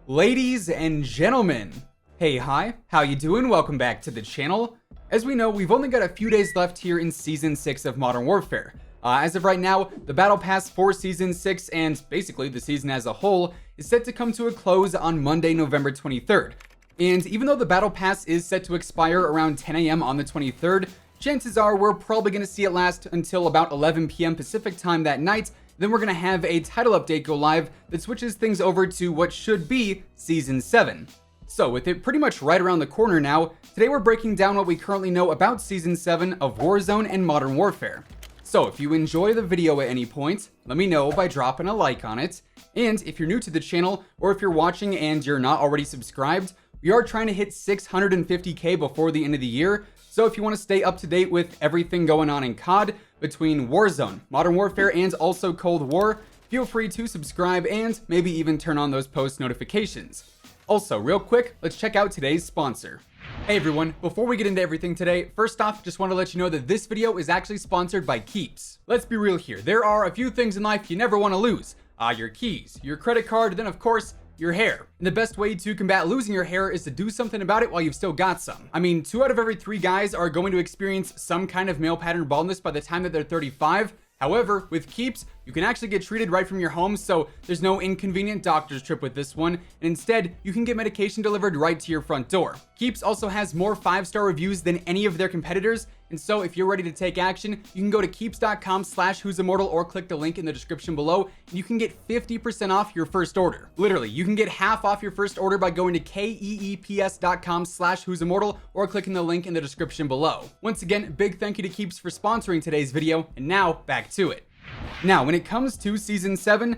Ladies and gentlemen, hey, hi, how you doing? Welcome back to the channel. As we know, we've only got a few days left here in Season 6 of Modern Warfare. As of right now, the Battle Pass for Season 6, and basically the season as a whole, is set to come to a close on Monday, November 23rd. And even though the Battle Pass is set to expire around 10 a.m. on the 23rd, chances are we're probably going to see it last until about 11 p.m. Pacific time that night. Then we're going to have a title update go live that switches things over to what should be Season 7. So with it pretty much right around the corner now, today we're breaking down what we currently know about Season 7 of Warzone and Modern Warfare. So if you enjoy the video at any point, let me know by dropping a like on it. And if you're new to the channel, or if you're watching and you're not already subscribed, we are trying to hit 650k before the end of the year. So if you want to stay up to date with everything going on in COD, between Warzone, Modern Warfare, and also Cold War, feel free to subscribe and maybe even turn on those post notifications. Also, real quick, let's check out today's sponsor. Hey everyone, before we get into everything today, first off, just want to let you know that this video is actually sponsored by Keeps. Let's be real here, there are a few things in life you never want to lose. Your keys, your credit card, then of course, your hair. And the best way to combat losing your hair is to do something about it while you've still got some. I mean, 2 out of every 3 guys are going to experience some kind of male pattern baldness by the time that they're 35. However, with Keeps, you can actually get treated right from your home, so there's no inconvenient doctor's trip with this one, and instead, you can get medication delivered right to your front door. Keeps also has more 5-star reviews than any of their competitors, and so if you're ready to take action, you can go to keeps.com/WhosImmortal or click the link in the description below, and you can get 50% off your first order. Literally, you can get half off your first order by going to keeps.com/WhosImmortal or clicking the link in the description below. Once again, big thank you to Keeps for sponsoring today's video, and now back to it. Now, when it comes to Season 7,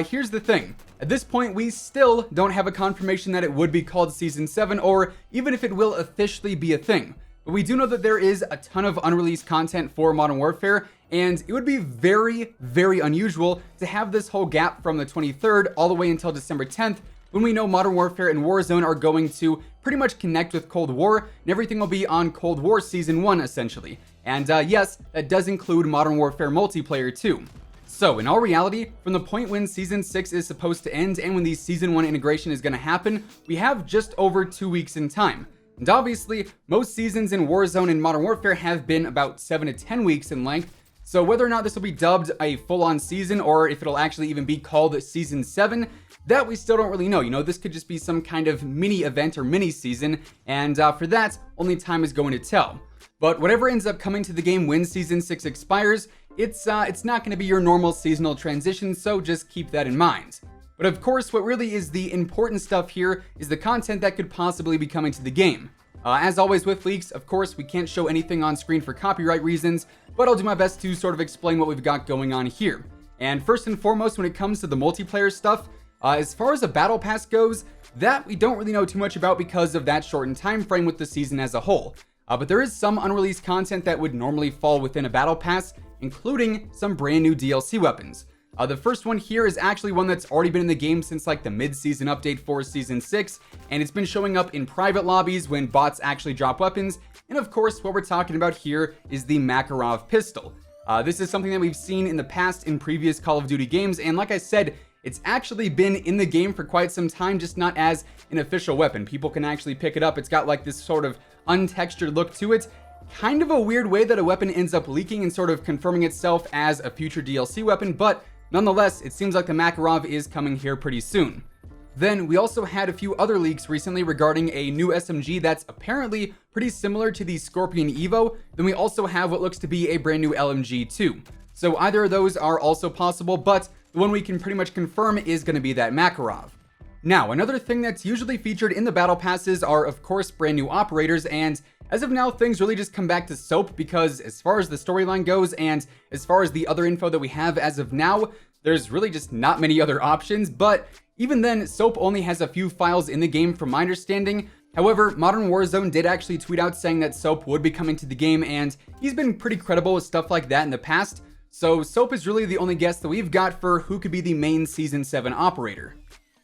here's the thing. At this point, we still don't have a confirmation that it would be called Season 7, or even if it will officially be a thing. But we do know that there is a ton of unreleased content for Modern Warfare, and it would be very, very unusual to have this whole gap from the 23rd all the way until December 10th, when we know Modern Warfare and Warzone are going to pretty much connect with Cold War, and everything will be on Cold War Season 1, essentially. And yes, that does include Modern Warfare Multiplayer too. So in all reality, from the point when Season 6 is supposed to end and when the Season 1 integration is going to happen, we have just over 2 weeks in time. And obviously, most seasons in Warzone and Modern Warfare have been about 7 to 10 weeks in length, so whether or not this will be dubbed a full-on season or if it'll actually even be called Season 7, that we still don't really know. You know, this could just be some kind of mini event or mini season, and for that, only time is going to tell. But whatever ends up coming to the game when Season 6 expires, it's not going to be your normal seasonal transition, so just keep that in mind. But of course, what really is the important stuff here is the content that could possibly be coming to the game. As always with leaks, of course, we can't show anything on screen for copyright reasons, but I'll do my best to sort of explain what we've got going on here. And first and foremost, when it comes to the multiplayer stuff, as far as the Battle Pass goes, that we don't really know too much about because of that shortened time frame with the season as a whole. But there is some unreleased content that would normally fall within a Battle Pass, including some brand new DLC weapons. The first one here is actually one that's already been in the game since like the mid-season update for Season 6, and it's been showing up in private lobbies when bots actually drop weapons. And of course, what we're talking about here is the Makarov pistol. This is something that we've seen in the past in previous Call of Duty games, and like I said, it's actually been in the game for quite some time, just not as an official weapon. People can actually pick it up. It's got like this sort of untextured look to it. Kind of a weird way that a weapon ends up leaking and sort of confirming itself as a future DLC weapon, but nonetheless, it seems like the Makarov is coming here pretty soon. Then we also had a few other leaks recently regarding a new SMG that's apparently pretty similar to the Scorpion Evo. Then we also have what looks to be a brand new LMG too. So either of those are also possible, but the one we can pretty much confirm is going to be that Makarov. Now, another thing that's usually featured in the Battle Passes are, of course, brand new operators, and as of now, things really just come back to Soap because as far as the storyline goes and as far as the other info that we have as of now, there's really just not many other options, but even then, Soap only has a few files in the game from my understanding. However, Modern Warzone did actually tweet out saying that Soap would be coming to the game, and he's been pretty credible with stuff like that in the past, so Soap is really the only guess that we've got for who could be the main Season 7 operator.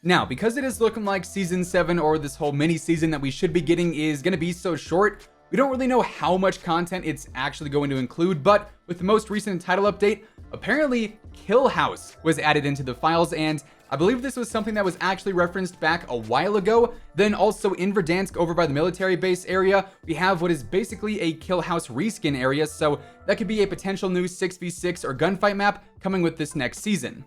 Now, because it is looking like Season 7 or this whole mini season that we should be getting is going to be so short, We don't really know how much content it's actually going to include, but with the most recent title update, apparently Kill House was added into the files, and I believe this was something that was actually referenced back a while ago. Then also in Verdansk over by the military base area, we have what is basically a Kill House reskin area, so that could be a potential new 6v6 or gunfight map coming with this next season.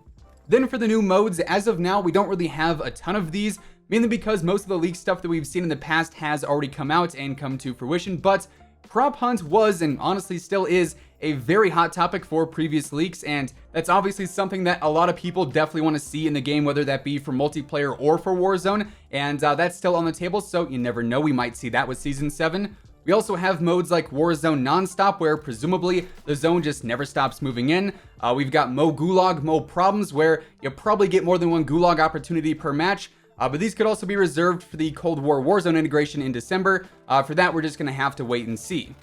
Then for the new modes, as of now, we don't really have a ton of these, mainly because most of the leaked stuff that we've seen in the past has already come out and come to fruition, but Prop Hunt was, and honestly still is, a very hot topic for previous leaks, and that's obviously something that a lot of people definitely want to see in the game, whether that be for multiplayer or for Warzone, and that's still on the table, so you never know, we might see that with Season 7. We also have modes like Warzone Nonstop, where presumably the zone just never stops moving in. We've got Mo Gulag, Mo Problems, where you probably get more than one Gulag opportunity per match. But these could also be reserved for the Cold War Warzone integration in December. For that, we're just going to have to wait and see.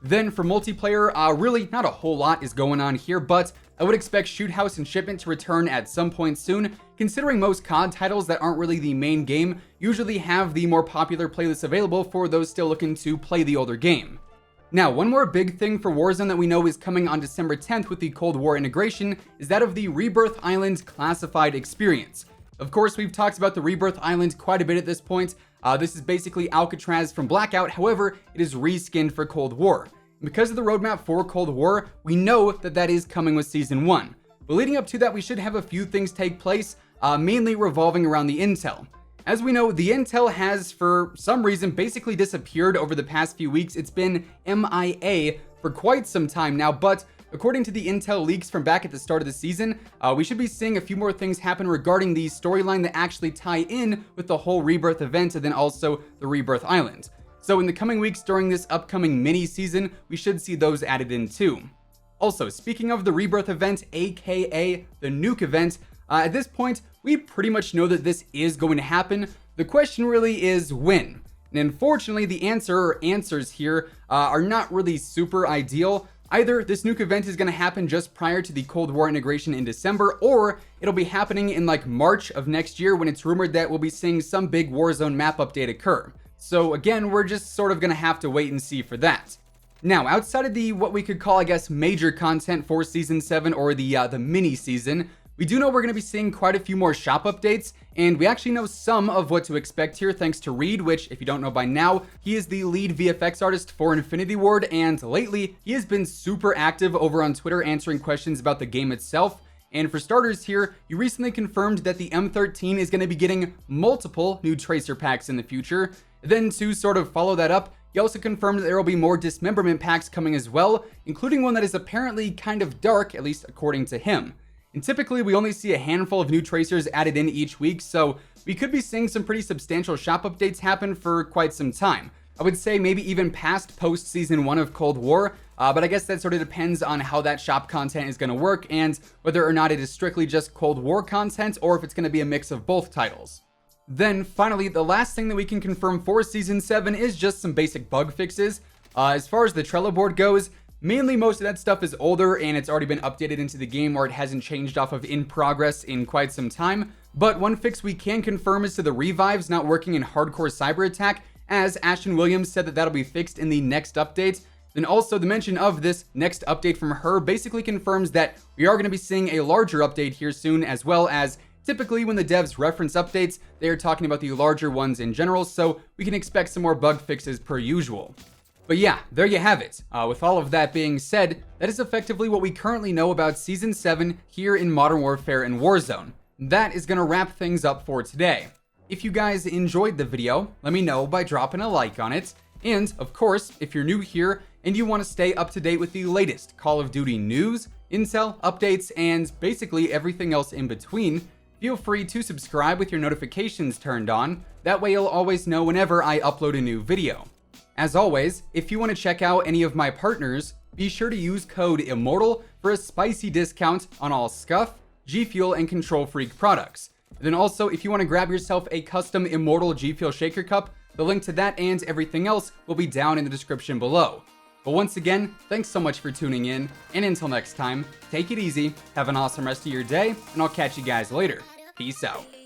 Then for multiplayer, really not a whole lot is going on here, but I would expect Shoot House and Shipment to return at some point soon, considering most COD titles that aren't really the main game usually have the more popular playlists available for those still looking to play the older game. Now, one more big thing for Warzone that we know is coming on December 10th with the Cold War integration is that of the Rebirth Island classified experience. Of course, we've talked about the Rebirth Island quite a bit at this point. This is basically Alcatraz from Blackout, however, it is reskinned for Cold War. And because of the roadmap for Cold War, we know that that is coming with Season 1. But leading up to that, we should have a few things take place, mainly revolving around the intel. As we know, the intel has, for some reason, basically disappeared over the past few weeks. It's been MIA for quite some time now, but according to the intel leaks from back at the start of the season, we should be seeing a few more things happen regarding the storyline that actually tie in with the whole Rebirth event and then also the Rebirth Island. So in the coming weeks during this upcoming mini season, we should see those added in too. Also, speaking of the Rebirth event, aka the nuke event, at this point, we pretty much know that this is going to happen. The question really is when. And unfortunately, the answers here are not really super ideal. Either this nuke event is going to happen just prior to the Cold War integration in December, or it'll be happening in like March of next year when it's rumored that we'll be seeing some big Warzone map update occur. So again, we're just sort of going to have to wait and see for that. Now, outside of the what we could call, I guess, major content for Season 7 or the mini season, we do know we're going to be seeing quite a few more shop updates, and we actually know some of what to expect here thanks to Reed, which, if you don't know by now, he is the lead VFX artist for Infinity Ward, and lately, he has been super active over on Twitter answering questions about the game itself. And for starters here, he recently confirmed that the M13 is going to be getting multiple new Tracer packs in the future. Then to sort of follow that up, he also confirmed that there will be more dismemberment packs coming as well, including one that is apparently kind of dark, at least according to him. And typically, we only see a handful of new tracers added in each week, so we could be seeing some pretty substantial shop updates happen for quite some time. I would say maybe even past post-Season 1 of Cold War, but I guess that sort of depends on how that shop content is going to work and whether or not it is strictly just Cold War content or if it's going to be a mix of both titles. Then finally, the last thing that we can confirm for Season 7 is just some basic bug fixes. As far as the Trello board goes, mainly most of that stuff is older and it's already been updated into the game or it hasn't changed off of in progress in quite some time. But one fix we can confirm is to the revives not working in Hardcore Cyber Attack, as Ashton Williams said that that'll be fixed in the next update. Then also the mention of this next update from her basically confirms that we are going to be seeing a larger update here soon, as well as typically when the devs reference updates, they are talking about the larger ones in general, so we can expect some more bug fixes per usual. But yeah, there you have it. With all of that being said, that is effectively what we currently know about Season 7 here in Modern Warfare and Warzone. That is going to wrap things up for today. If you guys enjoyed the video, let me know by dropping a like on it. And, of course, if you're new here and you want to stay up to date with the latest Call of Duty news, intel, updates, and basically everything else in between, feel free to subscribe with your notifications turned on. That way you'll always know whenever I upload a new video. As always, if you want to check out any of my partners, be sure to use code IMMORTAL for a spicy discount on all Scuff, G Fuel, and Control Freak products. Then also, if you want to grab yourself a custom Immortal G Fuel Shaker Cup, the link to that and everything else will be down in the description below. But once again, thanks so much for tuning in, and until next time, take it easy, have an awesome rest of your day, and I'll catch you guys later. Peace out.